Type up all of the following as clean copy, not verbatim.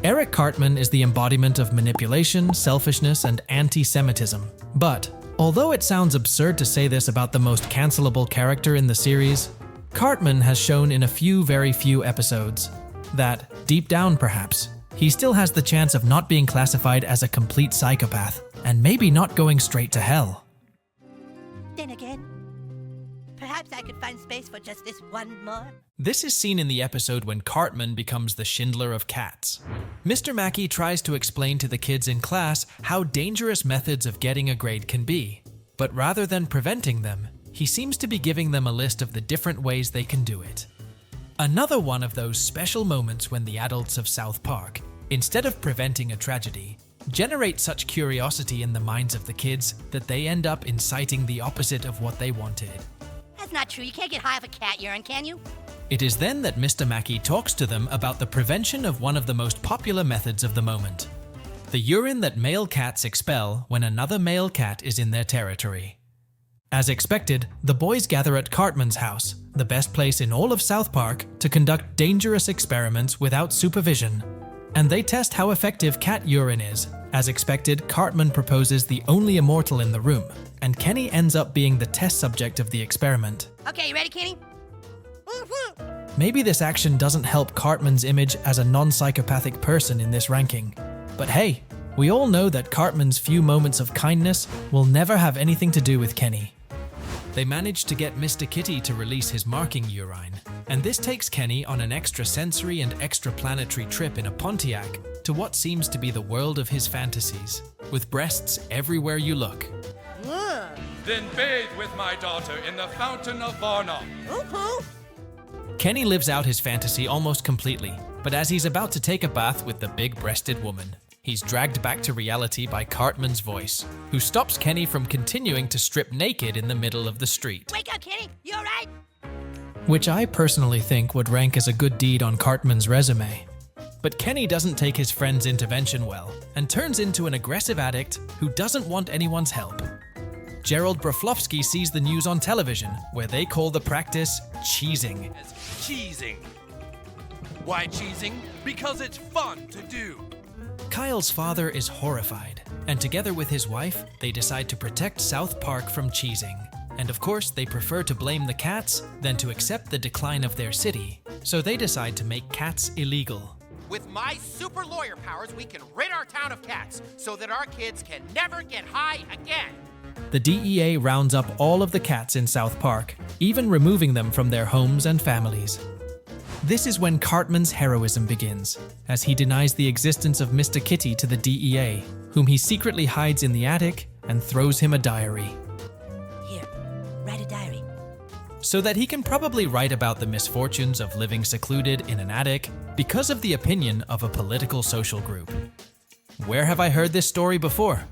Eric Cartman is the embodiment of manipulation, selfishness, and anti-Semitism. But, although it sounds absurd to say this about the most cancelable character in the series, Cartman has shown in very few episodes that, deep down perhaps, he still has the chance of not being classified as a complete psychopath, and maybe not going straight to hell. Then again, perhaps I could find space for just this one more. This is seen in the episode when Cartman becomes the Schindler of cats. Mr. Mackey tries to explain to the kids in class how dangerous methods of getting a grade can be, but rather than preventing them, he seems to be giving them a list of the different ways they can do it. Another one of those special moments when the adults of South Park, instead of preventing a tragedy, generate such curiosity in the minds of the kids that they end up inciting the opposite of what they wanted. That's not true. You can't get high off a cat urine, can you? It is then that Mr. Mackey talks to them about the prevention of one of the most popular methods of the moment: the urine that male cats expel when another male cat is in their territory. As expected, the boys gather at Cartman's house, the best place in all of South Park, to conduct dangerous experiments without supervision. And they test how effective cat urine is. As expected, Cartman proposes the only immortal in the room, and Kenny ends up being the test subject of the experiment. Okay, you ready, Kenny? Maybe this action doesn't help Cartman's image as a non-psychopathic person in this ranking. But hey, we all know that Cartman's few moments of kindness will never have anything to do with Kenny. They manage to get Mr. Kitty to release his marking urine, and this takes Kenny on an extrasensory and extraplanetary trip in a Pontiac to what seems to be the world of his fantasies, with breasts everywhere you look. Then bathe with my daughter in the fountain of Varna. Kenny lives out his fantasy almost completely, but as he's about to take a bath with the big-breasted woman, he's dragged back to reality by Cartman's voice, who stops Kenny from continuing to strip naked in the middle of the street. Wake up, Kenny! You alright? Which I personally think would rank as a good deed on Cartman's resume. But Kenny doesn't take his friend's intervention well, and turns into an aggressive addict who doesn't want anyone's help. Gerald Broflovsky sees the news on television, where they call the practice cheesing. Cheesing. Why cheesing? Because it's fun to do. Kyle's father is horrified, and together with his wife, they decide to protect South Park from cheesing. And of course, they prefer to blame the cats than to accept the decline of their city, so they decide to make cats illegal. With my super lawyer powers, we can rid our town of cats so that our kids can never get high again. The DEA rounds up all of the cats in South Park, even removing them from their homes and families. This is when Cartman's heroism begins, as he denies the existence of Mr. Kitty to the DEA, whom he secretly hides in the attic and throws him a diary. Here, write a diary. So that he can probably write about the misfortunes of living secluded in an attic because of the opinion of a political social group. Where have I heard this story before?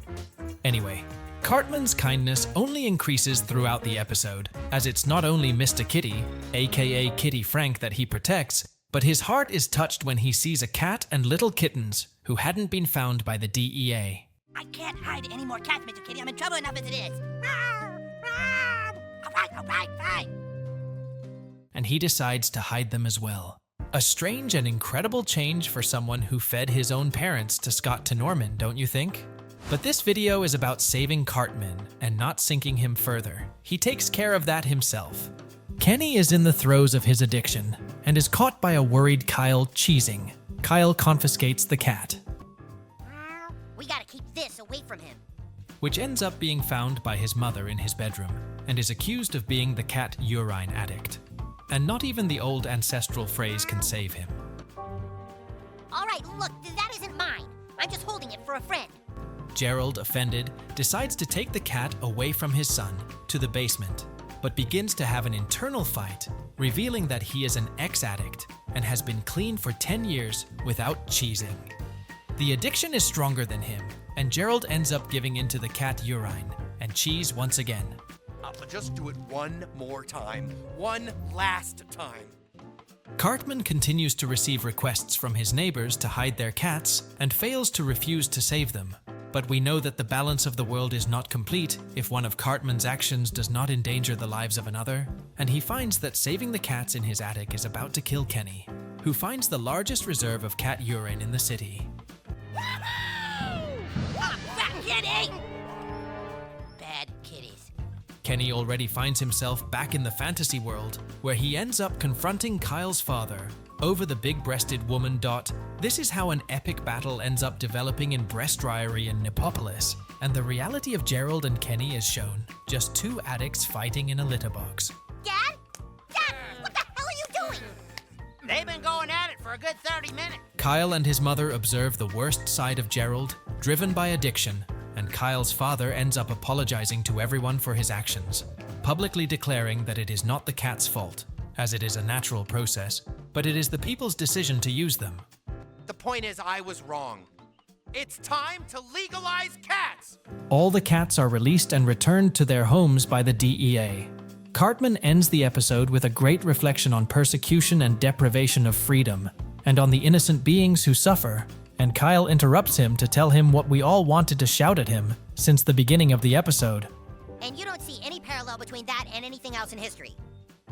Anyway, Cartman's kindness only increases throughout the episode, as it's not only Mr. Kitty, aka Kitty Frank, that he protects, but his heart is touched when he sees a cat and little kittens who hadn't been found by the DEA. I can't hide any more cats, Mr. Kitty. I'm in trouble enough as it is. All right, fine. And he decides to hide them as well. A strange and incredible change for someone who fed his own parents to Scott to Norman, don't you think? But this video is about saving Cartman and not sinking him further. He takes care of that himself. Kenny is in the throes of his addiction and is caught by a worried Kyle cheesing. Kyle confiscates the cat, We gotta keep this away from him. which ends up being found by his mother in his bedroom and is accused of being the cat urine addict. And not even the old ancestral phrase can save him. All right, look, that isn't mine. I'm just holding it for a friend. Gerald, offended, decides to take the cat away from his son to the basement, but begins to have an internal fight, revealing that he is an ex-addict and has been clean for 10 years without cheesing. The addiction is stronger than him, and Gerald ends up giving into the cat urine and cheese once again. I'll just do it one more time. One last time. Cartman continues to receive requests from his neighbors to hide their cats and fails to refuse to save them. But we know that the balance of the world is not complete if one of Cartman's actions does not endanger the lives of another, and he finds that saving the cats in his attic is about to kill Kenny. who finds the largest reserve of cat urine in the city. Fat kitty! Bad kitties. Kenny already finds himself back in the fantasy world, where he ends up confronting Kyle's father over the big-breasted woman. This is how an epic battle ends up developing in Breastriery in Nipopolis, and the reality of Gerald and Kenny is shown, just two addicts fighting in a litter box. Dad? Dad, what the hell are you doing? They've been going at it for a good 30 minutes. Kyle and his mother observe the worst side of Gerald, driven by addiction, and Kyle's father ends up apologizing to everyone for his actions, publicly declaring that it is not the cat's fault, as it is a natural process, but it is the people's decision to use them. The point is, I was wrong. It's time to legalize cats! All the cats are released and returned to their homes by the DEA. Cartman ends the episode with a great reflection on persecution and deprivation of freedom, and on the innocent beings who suffer, and Kyle interrupts him to tell him what we all wanted to shout at him since the beginning of the episode. And you don't see any parallel between that and anything else in history.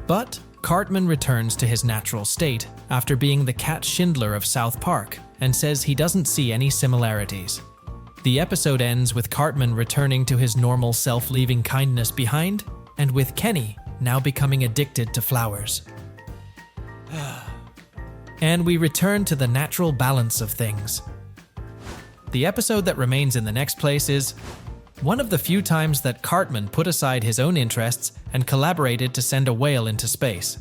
But Cartman returns to his natural state after being the cat Schindler of South Park and says he doesn't see any similarities. The episode ends with Cartman returning to his normal self, leaving kindness behind, and with Kenny now becoming addicted to flowers. And we return to the natural balance of things. The episode that remains in the next place is one of the few times that Cartman put aside his own interests and collaborated to send a whale into space.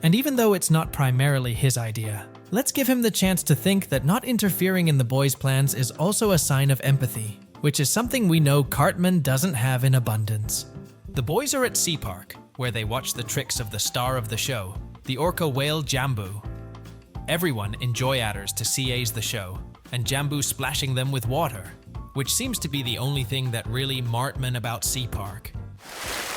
And even though it's not primarily his idea, let's give him the chance to think that not interfering in the boys' plans is also a sign of empathy, which is something we know Cartman doesn't have in abundance. The boys are at Sea Park, where they watch the tricks of the star of the show, the orca whale Jambu. Everyone enjoy-atters to CA's the show, and Jambu splashing them with water, which seems to be the only thing that really Martman about Sea Park.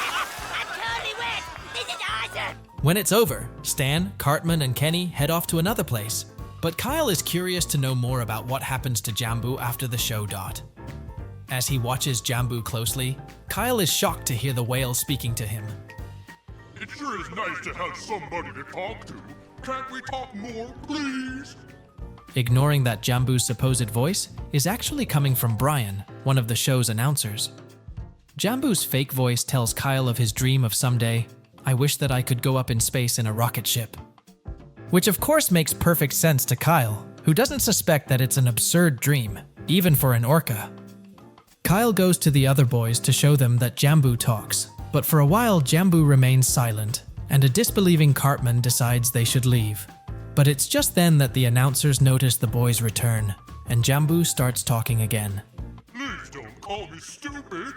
I'm totally wet! This is awesome! When it's over, Stan, Cartman, and Kenny head off to another place, but Kyle is curious to know more about what happens to Jambu after the show. As he watches Jambu closely, Kyle is shocked to hear the whale speaking to him. It sure is nice to have somebody to talk to. Can't we talk more, please? Ignoring that Jambu's supposed voice is actually coming from Brian, one of the show's announcers. Jambu's fake voice tells Kyle of his dream of someday, "I wish that I could go up in space in a rocket ship." Which of course makes perfect sense to Kyle, who doesn't suspect that it's an absurd dream, even for an orca. Kyle goes to the other boys to show them that Jambu talks, but for a while Jambu remains silent, and a disbelieving Cartman decides they should leave. But it's just then that the announcers notice the boys return, and Jambu starts talking again. Please don't call me stupid.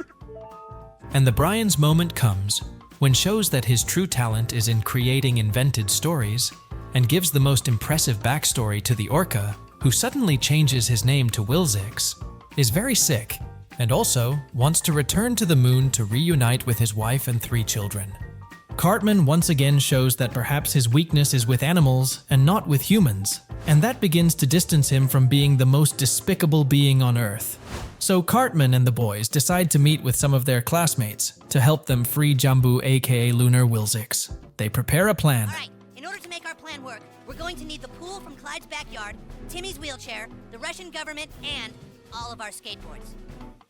And the Brian's moment comes, when shows that his true talent is in creating invented stories, and gives the most impressive backstory to the orca, who suddenly changes his name to Wilzix, is very sick, and also wants to return to the moon to reunite with his wife and 3 children. Cartman once again shows that perhaps his weakness is with animals and not with humans, and that begins to distance him from being the most despicable being on Earth. So Cartman and the boys decide to meet with some of their classmates to help them free Jambu, aka Lunar Wilzix. They prepare a plan. All right, in order to make our plan work, we're going to need the pool from Clyde's backyard, Timmy's wheelchair, the Russian government, and all of our skateboards.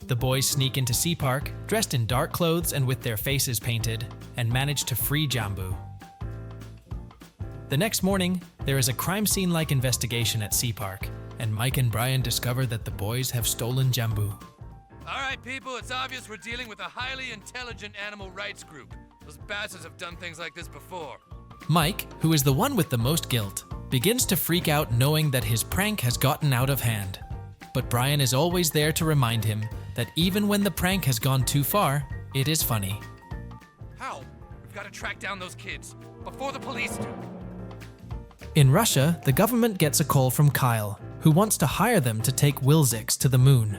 The boys sneak into Sea Park, dressed in dark clothes and with their faces painted, and manage to free Jambu. The next morning, there is a crime scene-like investigation at Sea Park, and Mike and Brian discover that the boys have stolen Jambu. All right, people, it's obvious we're dealing with a highly intelligent animal rights group. Those bastards have done things like this before. Mike, who is the one with the most guilt, begins to freak out knowing that his prank has gotten out of hand. But Brian is always there to remind him that even when the prank has gone too far, it is funny. How? We've got to track down those kids before the police do. In Russia, the government gets a call from Kyle, who wants to hire them to take Wilzix to the moon.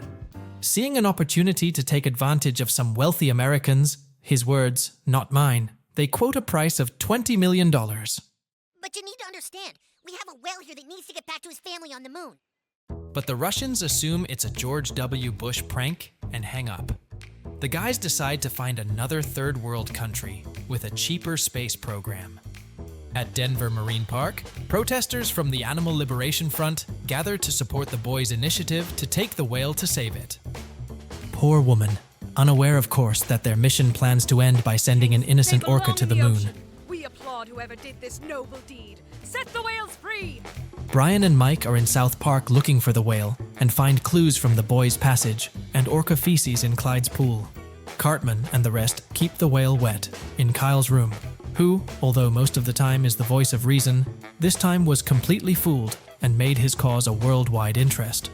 Seeing an opportunity to take advantage of some wealthy Americans, his words, not mine, they quote a price of $20 million. But you need to understand, we have a whale here that needs to get back to his family on the moon. But the Russians assume it's a George W. Bush prank and hang up. The guys decide to find another third world country with a cheaper space program. At Denver Marine Park, protesters from the Animal Liberation Front gather to support the boys' initiative to take the whale to save it. Poor woman, unaware of course that their mission plans to end by sending an innocent They belong orca to in the moon. ocean. We applaud whoever did this noble deed. Set the whales free! Brian and Mike are in South Park looking for the whale and find clues from the boys' passage and orca feces in Clyde's pool. Cartman and the rest keep the whale wet in Kyle's room, who, although most of the time is the voice of reason, this time was completely fooled and made his cause a worldwide interest.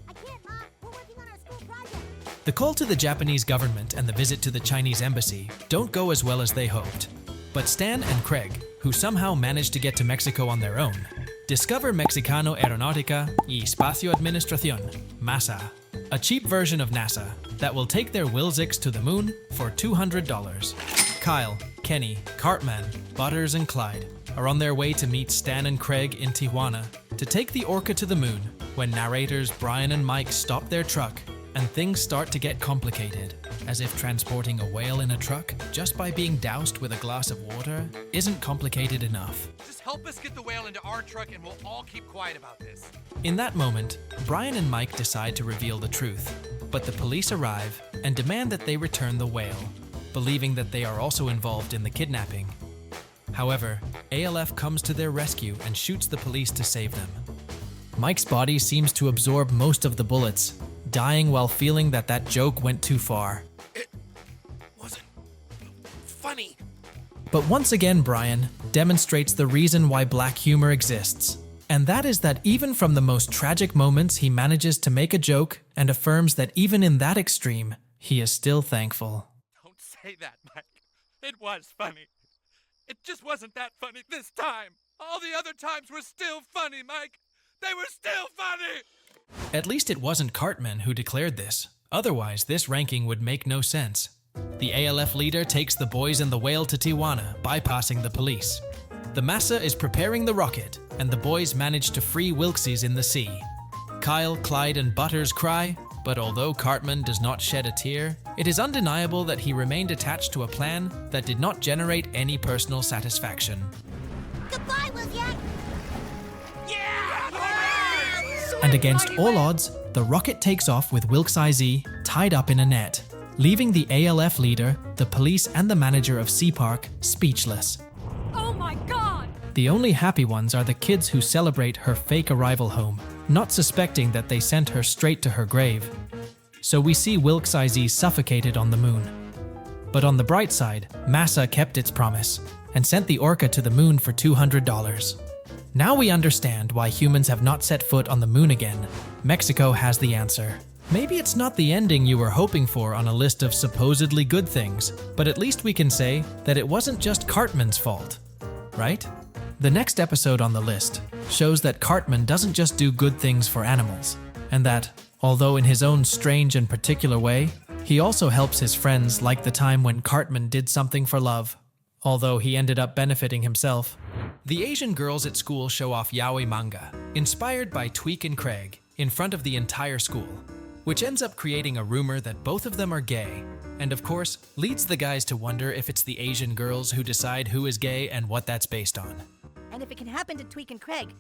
I can't, Mom. We're working on our school project. The call to the Japanese government and the visit to the Chinese embassy don't go as well as they hoped. But Stan and Craig, who somehow managed to get to Mexico on their own, discover Mexicano Aeronáutica y Espacio Administración, MASA, a cheap version of NASA that will take their Wilzix to the moon for $200. Kyle, Kenny, Cartman, Butters, and Clyde are on their way to meet Stan and Craig in Tijuana to take the orca to the moon when narrators Brian and Mike stop their truck and things start to get complicated, as if transporting a whale in a truck just by being doused with a glass of water isn't complicated enough. Just help us get the whale into our truck and we'll all keep quiet about this. In that moment, Brian and Mike decide to reveal the truth, but the police arrive and demand that they return the whale, believing that they are also involved in the kidnapping. However, ALF comes to their rescue and shoots the police to save them. Mike's body seems to absorb most of the bullets, dying while feeling that that joke went too far. Wasn't funny. But once again, Brian demonstrates the reason why black humor exists, and that is that even from the most tragic moments he manages to make a joke and affirms that even in that extreme, he is still thankful. Don't say that, Mike. It was funny. It just wasn't that funny this time. All the other times were still funny, Mike. They were still funny! At least it wasn't Cartman who declared this. Otherwise, this ranking would make no sense. The ALF leader takes the boys and the whale to Tijuana, bypassing the police. The Massa is preparing the rocket, and the boys manage to free Wilkesies in the sea. Kyle, Clyde, and Butters cry, but although Cartman does not shed a tear, it is undeniable that he remained attached to a plan that did not generate any personal satisfaction. Goodbye, William. And against all odds, the rocket takes off with Wilkes IZ tied up in a net, leaving the ALF leader, the police, and the manager of Sea Park speechless. Oh my god! The only happy ones are the kids who celebrate her fake arrival home, not suspecting that they sent her straight to her grave. So we see Wilkes IZ suffocated on the moon. But on the bright side, Massa kept its promise and sent the orca to the moon for $200. Now we understand why humans have not set foot on the moon again. Mexico has the answer. Maybe it's not the ending you were hoping for on a list of supposedly good things, but at least we can say that it wasn't just Cartman's fault, right? The next episode on the list shows that Cartman doesn't just do good things for animals, and that, although in his own strange and particular way, he also helps his friends, like the time when Cartman did something for love, although he ended up benefiting himself. The Asian girls at school show off yaoi manga, inspired by Tweek and Craig, in front of the entire school, which ends up creating a rumor that both of them are gay, and of course, leads the guys to wonder if it's the Asian girls who decide who is gay and what that's based on. And if it can happen to Tweek and Craig,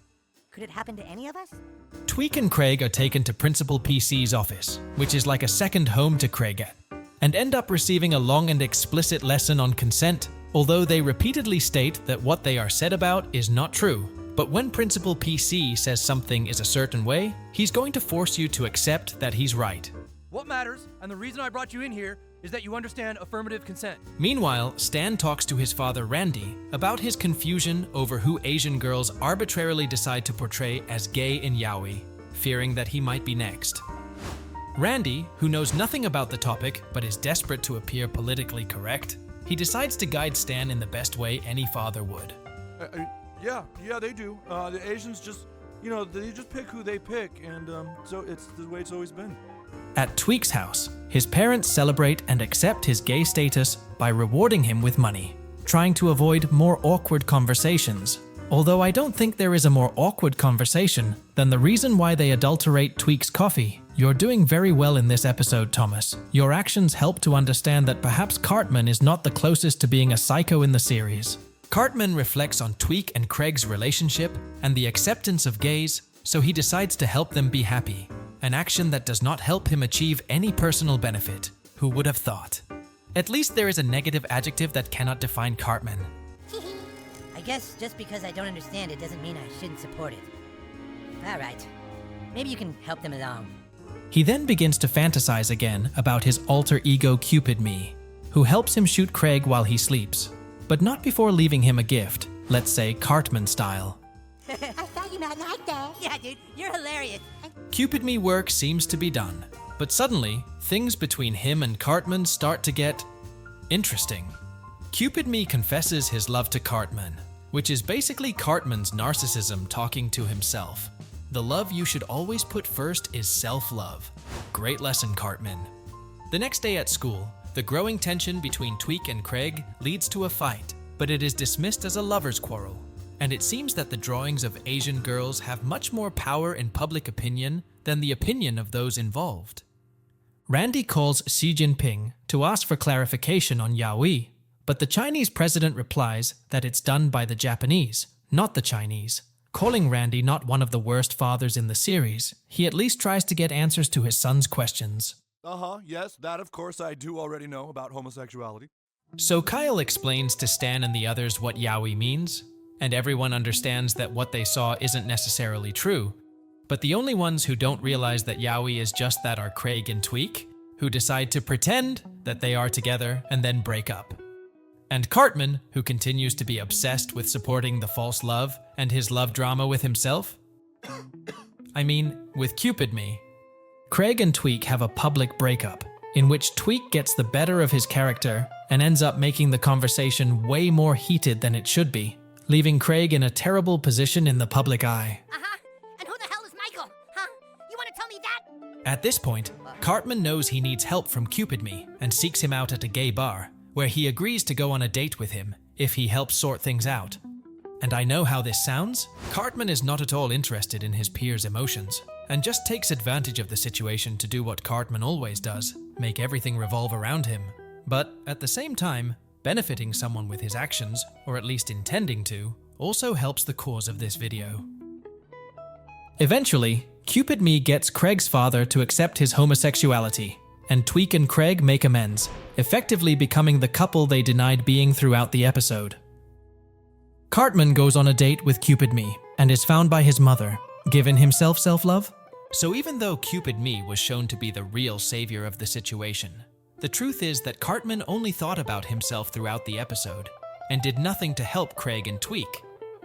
could it happen to any of us? Tweek and Craig are taken to Principal PC's office, which is like a second home to Craig at, and end up receiving a long and explicit lesson on consent, although they repeatedly state that what they are said about is not true. But when Principal PC says something is a certain way, he's going to force you to accept that he's right. What matters, and the reason I brought you in here, is that you understand affirmative consent. Meanwhile, Stan talks to his father Randy about his confusion over who Asian girls arbitrarily decide to portray as gay in yaoi, fearing that he might be next. Randy, who knows nothing about the topic but is desperate to appear politically correct, he decides to guide Stan in the best way any father would. Yeah, they do. The Asians just, they just pick who they pick, and so it's the way it's always been. At Tweek's house, his parents celebrate and accept his gay status by rewarding him with money, trying to avoid more awkward conversations. Although I don't think there is a more awkward conversation than the reason why they adulterate Tweek's coffee. You're doing very well in this episode, Thomas. Your actions help to understand that perhaps Cartman is not the closest to being a psycho in the series. Cartman reflects on Tweek and Craig's relationship and the acceptance of gays, so he decides to help them be happy, an action that does not help him achieve any personal benefit. Who would have thought? At least there is a negative adjective that cannot define Cartman. I guess just because I don't understand it doesn't mean I shouldn't support it. Alright. Maybe you can help them along. He then begins to fantasize again about his alter ego Cupid Me, who helps him shoot Craig while he sleeps, but not before leaving him a gift, let's say Cartman style. I thought you might like that. Yeah, dude, you're hilarious. Cupid Me work seems to be done, but suddenly, things between him and Cartman start to get interesting. Cupid Me confesses his love to Cartman, which is basically Cartman's narcissism talking to himself. The love you should always put first is self-love. Great lesson, Cartman. The next day at school, the growing tension between Tweek and Craig leads to a fight, but it is dismissed as a lover's quarrel. And it seems that the drawings of Asian girls have much more power in public opinion than the opinion of those involved. Randy calls Xi Jinping to ask for clarification on Yaoi, but the Chinese president replies that it's done by the Japanese, not the Chinese. Calling Randy not one of the worst fathers in the series, he at least tries to get answers to his son's questions. Yes, that of course I do already know about homosexuality. So Kyle explains to Stan and the others what yaoi means, and everyone understands that what they saw isn't necessarily true. But the only ones who don't realize that yaoi is just that are Craig and Tweek, who decide to pretend that they are together and then break up. And Cartman, who continues to be obsessed with supporting the false love and his love drama with himself. I mean, with Cupid Me. Craig and Tweek have a public breakup, in which Tweek gets the better of his character and ends up making the conversation way more heated than it should be, leaving Craig in a terrible position in the public eye. And who the hell is Michael? Huh? You want to tell me that? At this point, Cartman knows he needs help from Cupid Me and seeks him out at a gay bar, where he agrees to go on a date with him if he helps sort things out. And I know how this sounds. Cartman is not at all interested in his peers' emotions, and just takes advantage of the situation to do what Cartman always does, make everything revolve around him. But at the same time, benefiting someone with his actions, or at least intending to, also helps the cause of this video. Eventually, Cupid Me gets Craig's father to accept his homosexuality, and Tweek and Craig make amends, effectively becoming the couple they denied being throughout the episode. Cartman goes on a date with Cupid Me and is found by his mother, given himself self-love. So even though Cupid Me was shown to be the real savior of the situation, the truth is that Cartman only thought about himself throughout the episode and did nothing to help Craig and Tweek.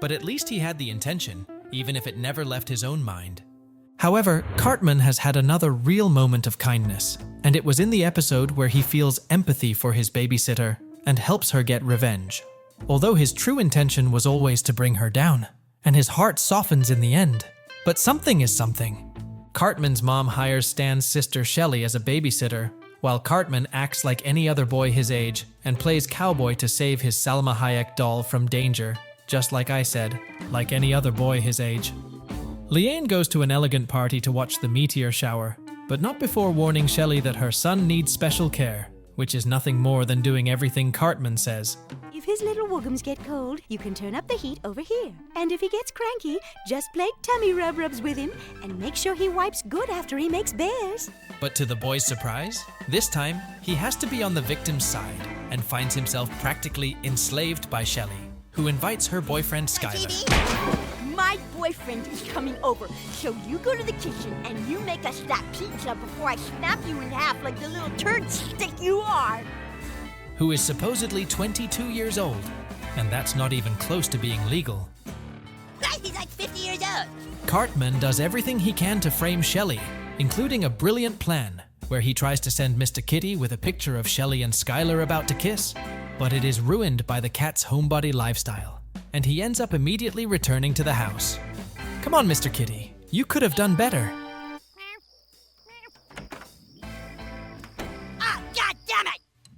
But at least he had the intention, even if it never left his own mind. However, Cartman has had another real moment of kindness, and it was in the episode where he feels empathy for his babysitter and helps her get revenge. Although his true intention was always to bring her down, and his heart softens in the end. But something is something. Cartman's mom hires Stan's sister Shelley as a babysitter, while Cartman acts like any other boy his age and plays cowboy to save his Salma Hayek doll from danger, just like I said, like any other boy his age. Leanne goes to an elegant party to watch the meteor shower, but not before warning Shelley that her son needs special care, which is nothing more than doing everything Cartman says. If his little woogums get cold, you can turn up the heat over here. And if he gets cranky, just play tummy rub-rubs with him and make sure he wipes good after he makes bears. But to the boy's surprise, this time he has to be on the victim's side and finds himself practically enslaved by Shelley, who invites her boyfriend Skylar. My boyfriend is coming over, so you go to the kitchen and you make us that pizza before I snap you in half like the little turd stick you are. Who is supposedly 22 years old, and that's not even close to being legal. He's like 50 years old. Cartman does everything he can to frame Shelley, including a brilliant plan where he tries to send Mr. Kitty with a picture of Shelley and Skylar about to kiss, but it is ruined by the cat's homebody lifestyle, and he ends up immediately returning to the house. Come on, Mr. Kitty, you could have done better.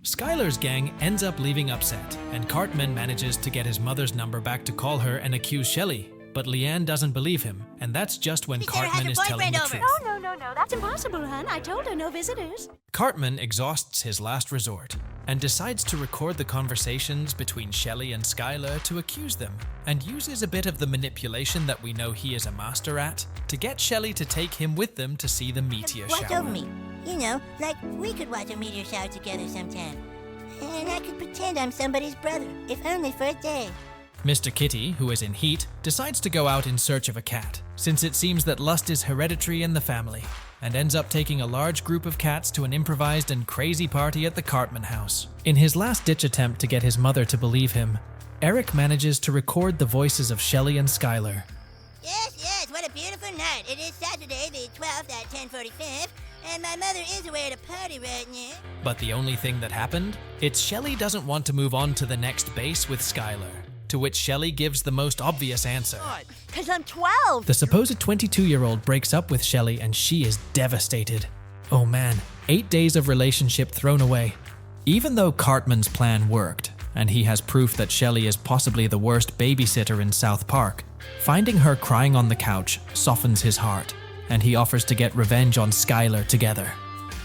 Skylar's gang ends up leaving upset, and Cartman manages to get his mother's number back to call her and accuse Shelley, but Leanne doesn't believe him, and that's just when Cartman is telling the truth. No, that's impossible, hon. I told her no visitors. Cartman exhausts his last resort, and decides to record the conversations between Shelley and Skylar to accuse them, and uses a bit of the manipulation that we know he is a master at to get Shelley to take him with them to see the meteor Watch shower. over me. You know, like we could watch a meteor shower together sometime. And I could pretend I'm somebody's brother, if only for a day. Mr. Kitty, who is in heat, decides to go out in search of a cat, since it seems that lust is hereditary in the family, and ends up taking a large group of cats to an improvised and crazy party at the Cartman house. In his last-ditch attempt to get his mother to believe him, Eric manages to record the voices of Shelley and Skylar. Yes, what a beautiful night. It is Saturday the 12th at 10:45, and my mother is away at a party right now. But the only thing that happened? It's Shelley doesn't want to move on to the next base with Skylar, to which Shelley gives the most obvious answer. 'Cause I'm 12. The supposed 22-year-old breaks up with Shelley and she is devastated. Oh man, 8 days of relationship thrown away. Even though Cartman's plan worked, and he has proof that Shelley is possibly the worst babysitter in South Park, finding her crying on the couch softens his heart, and he offers to get revenge on Skylar together.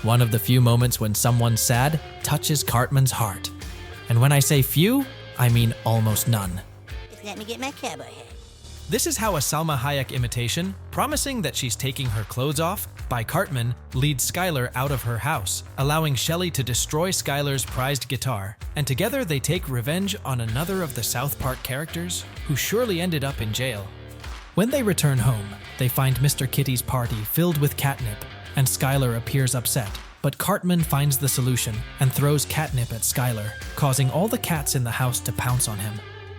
One of the few moments when someone sad touches Cartman's heart. And when I say few, I mean almost none. Just let me get my cowboy hat. This is how a Salma Hayek imitation, promising that she's taking her clothes off, by Cartman, leads Skylar out of her house, allowing Shelley to destroy Skylar's prized guitar, and together they take revenge on another of the South Park characters who surely ended up in jail. When they return home, they find Mr. Kitty's party filled with catnip, and Skylar appears upset. But Cartman finds the solution and throws catnip at Skylar, causing all the cats in the house to pounce on him.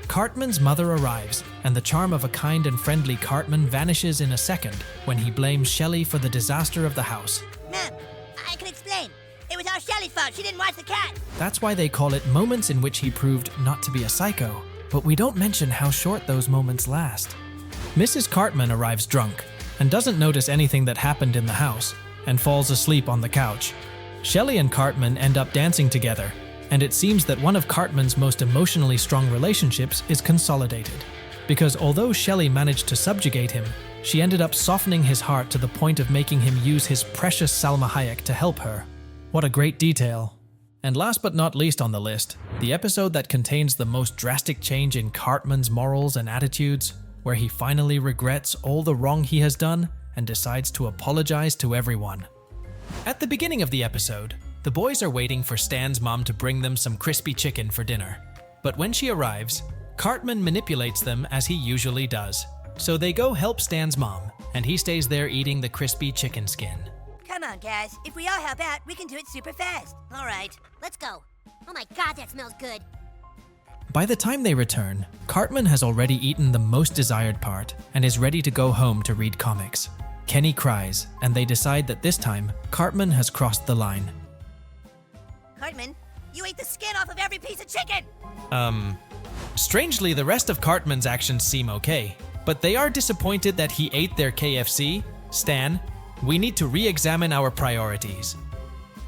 Cartman's mother arrives, and the charm of a kind and friendly Cartman vanishes in a second when he blames Shelley for the disaster of the house. Mom, I can explain. It was all Shelley's fault. She didn't watch the cat. That's why they call it moments in which he proved not to be a psycho, but we don't mention how short those moments last. Mrs. Cartman arrives drunk and doesn't notice anything that happened in the house, and falls asleep on the couch. Shelley and Cartman end up dancing together, and it seems that one of Cartman's most emotionally strong relationships is consolidated. Because although Shelley managed to subjugate him, she ended up softening his heart to the point of making him use his precious Salma Hayek to help her. What a great detail. And last but not least on the list, the episode that contains the most drastic change in Cartman's morals and attitudes, where he finally regrets all the wrong he has done and decides to apologize to everyone. At the beginning of the episode, the boys are waiting for Stan's mom to bring them some crispy chicken for dinner. But when she arrives, Cartman manipulates them as he usually does. So they go help Stan's mom, and he stays there eating the crispy chicken skin. Come on, guys. If we all help out, we can do it super fast. All right, let's go. Oh my God, that smells good. By the time they return, Cartman has already eaten the most desired part and is ready to go home to read comics. Kenny cries, and they decide that this time, Cartman has crossed the line. Cartman, you ate the skin off of every piece of chicken! Strangely, the rest of Cartman's actions seem okay, but they are disappointed that he ate their KFC. Stan, we need to re-examine our priorities.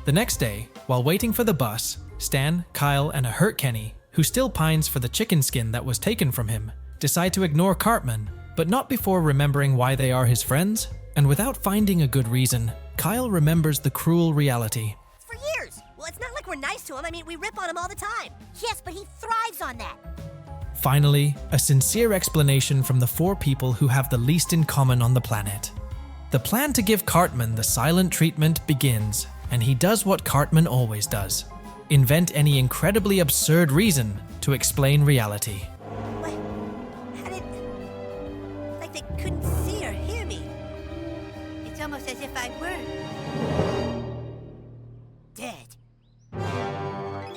The next day, while waiting for the bus, Stan, Kyle, and a hurt Kenny, who still pines for the chicken skin that was taken from him, decide to ignore Cartman, but not before remembering why they are his friends. And without finding a good reason, Kyle remembers the cruel reality. For years! Well, it's not like we're nice to him. I mean, we rip on him all the time. Yes, but he thrives on that. Finally, a sincere explanation from the 4 people who have the least in common on the planet. The plan to give Cartman the silent treatment begins, and he does what Cartman always does: invent any incredibly absurd reason to explain reality. What? How did... Like they couldn't see or hear me. It's almost as if I were... dead.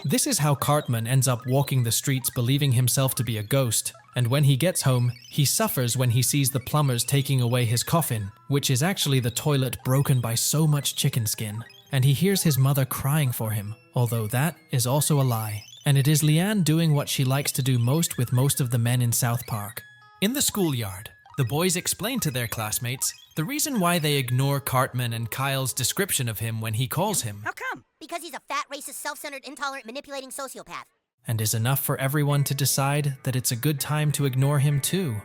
This is how Cartman ends up walking the streets believing himself to be a ghost, and when he gets home, he suffers when he sees the plumbers taking away his coffin, which is actually the toilet broken by so much chicken skin, and he hears his mother crying for him, although that is also a lie. And it is Leanne doing what she likes to do most with most of the men in South Park. In the schoolyard, the boys explain to their classmates the reason why they ignore Cartman and Kyle's description of him when he calls him. How come? Because he's a fat, racist, self-centered, intolerant, manipulating sociopath. And is enough for everyone to decide that it's a good time to ignore him too.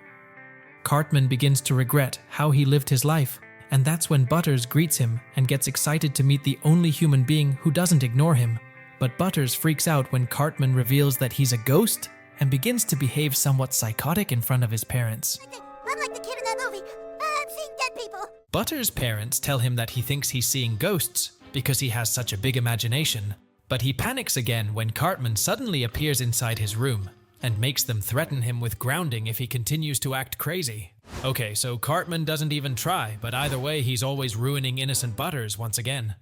Cartman begins to regret how he lived his life, and that's when Butters greets him and gets excited to meet the only human being who doesn't ignore him, But Butters freaks out when Cartman reveals that he's a ghost and begins to behave somewhat psychotic in front of his parents. I'm like the kid in that movie. I'm seeing dead people. Butters' parents tell him that he thinks he's seeing ghosts because he has such a big imagination, but he panics again when Cartman suddenly appears inside his room and makes them threaten him with grounding if he continues to act crazy. Okay, so Cartman doesn't even try, but either way, he's always ruining innocent Butters once again.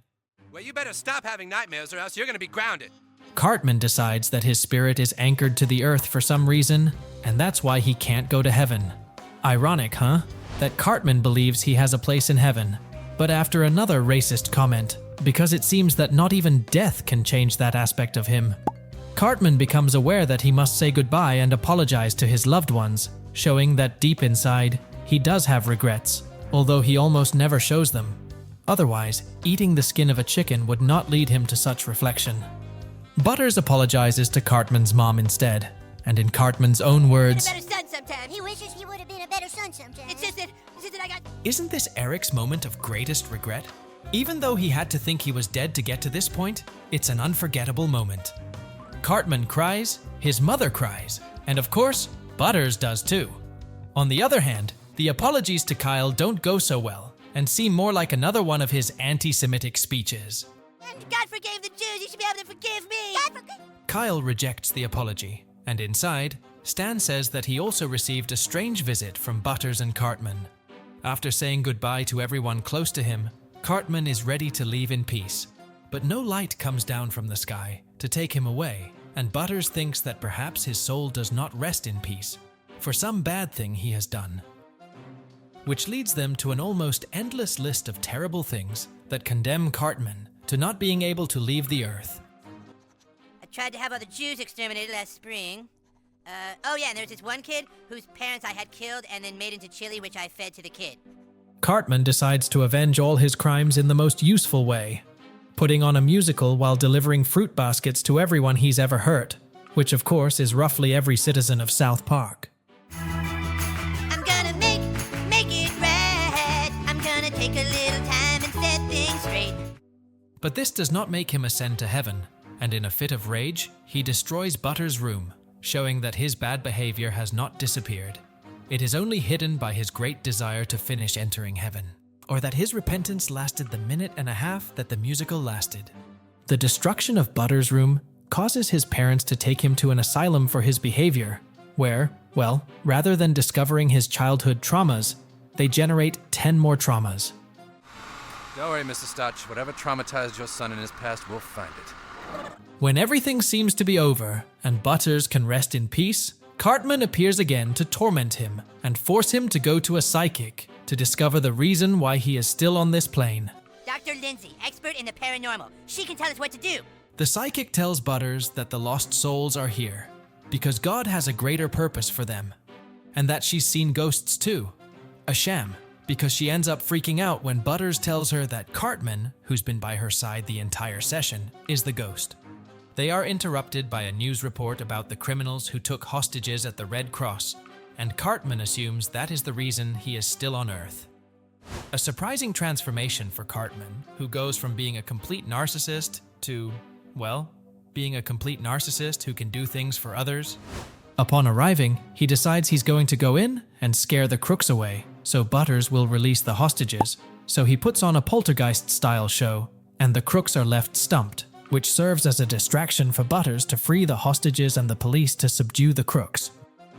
Well, you better stop having nightmares or else you're gonna be grounded. Cartman decides that his spirit is anchored to the earth for some reason, and that's why he can't go to heaven. Ironic, huh? That Cartman believes he has a place in heaven, but after another racist comment, because it seems that not even death can change that aspect of him. Cartman becomes aware that he must say goodbye and apologize to his loved ones, showing that deep inside, he does have regrets, although he almost never shows them. Otherwise, eating the skin of a chicken would not lead him to such reflection. Butters apologizes to Cartman's mom instead, and in Cartman's own words, Better son sometimes. He wishes he would have been a better son sometimes. It's just that I got... isn't this Eric's moment of greatest regret? Even though he had to think he was dead to get to this point, it's an unforgettable moment. Cartman cries, his mother cries, and of course, Butters does too. On the other hand, the apologies to Kyle don't go so well, and seem more like another one of his anti-Semitic speeches. God forgave the Jews. You should be able to forgive me. Kyle rejects the apology, and inside, Stan says that he also received a strange visit from Butters and Cartman. After saying goodbye to everyone close to him, Cartman is ready to leave in peace, but no light comes down from the sky to take him away, and Butters thinks that perhaps his soul does not rest in peace for some bad thing he has done. Which leads them to an almost endless list of terrible things that condemn Cartman to not being able to leave the earth. I tried to have all the Jews exterminated last spring. Oh yeah, and there's this one kid whose parents I had killed and then made into chili, which I fed to the kid. Cartman decides to avenge all his crimes in the most useful way, putting on a musical while delivering fruit baskets to everyone he's ever hurt, which of course is roughly every citizen of South Park. I'm gonna make it right. I'm gonna take a little time and set things straight. But this does not make him ascend to heaven, and in a fit of rage, he destroys Butters' room, showing that his bad behavior has not disappeared. It is only hidden by his great desire to finish entering heaven, or that his repentance lasted the minute and a half that the musical lasted. The destruction of Butters' room causes his parents to take him to an asylum for his behavior, where, well, rather than discovering his childhood traumas, they generate 10 more traumas. Don't worry, Mr. Stotch. Whatever traumatized your son in his past, we'll find it. When everything seems to be over and Butters can rest in peace, Cartman appears again to torment him and force him to go to a psychic to discover the reason why he is still on this plane. Dr. Lindsay, expert in the paranormal. She can tell us what to do. The psychic tells Butters that the lost souls are here because God has a greater purpose for them, and that she's seen ghosts too. A sham, because she ends up freaking out when Butters tells her that Cartman, who's been by her side the entire session, is the ghost. They are interrupted by a news report about the criminals who took hostages at the Red Cross, and Cartman assumes that is the reason he is still on Earth. A surprising transformation for Cartman, who goes from being a complete narcissist to, well, being a complete narcissist who can do things for others. Upon arriving, he decides he's going to go in and scare the crooks away, so Butters will release the hostages. So he puts on a poltergeist-style show, and the crooks are left stumped, which serves as a distraction for Butters to free the hostages and the police to subdue the crooks.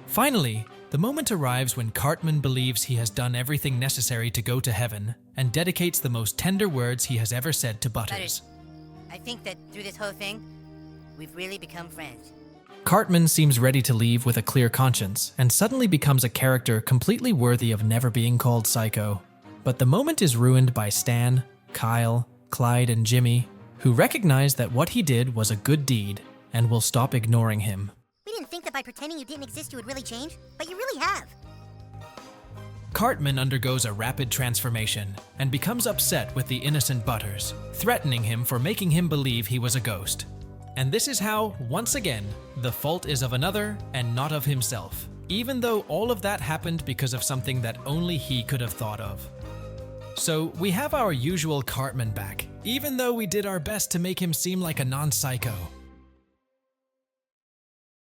Finally, the moment arrives when Cartman believes he has done everything necessary to go to heaven and dedicates the most tender words he has ever said to Butters. I think that through this whole thing, we've really become friends. Cartman seems ready to leave with a clear conscience and suddenly becomes a character completely worthy of never being called psycho. But the moment is ruined by Stan, Kyle, Clyde, and Jimmy, who recognize that what he did was a good deed and will stop ignoring him. We didn't think that by pretending you didn't exist you would really change, but you really have. Cartman undergoes a rapid transformation and becomes upset with the innocent Butters, threatening him for making him believe he was a ghost. And this is how, once again, the fault is of another and not of himself, even though all of that happened because of something that only he could have thought of. So we have our usual Cartman back, even though we did our best to make him seem like a non-psycho.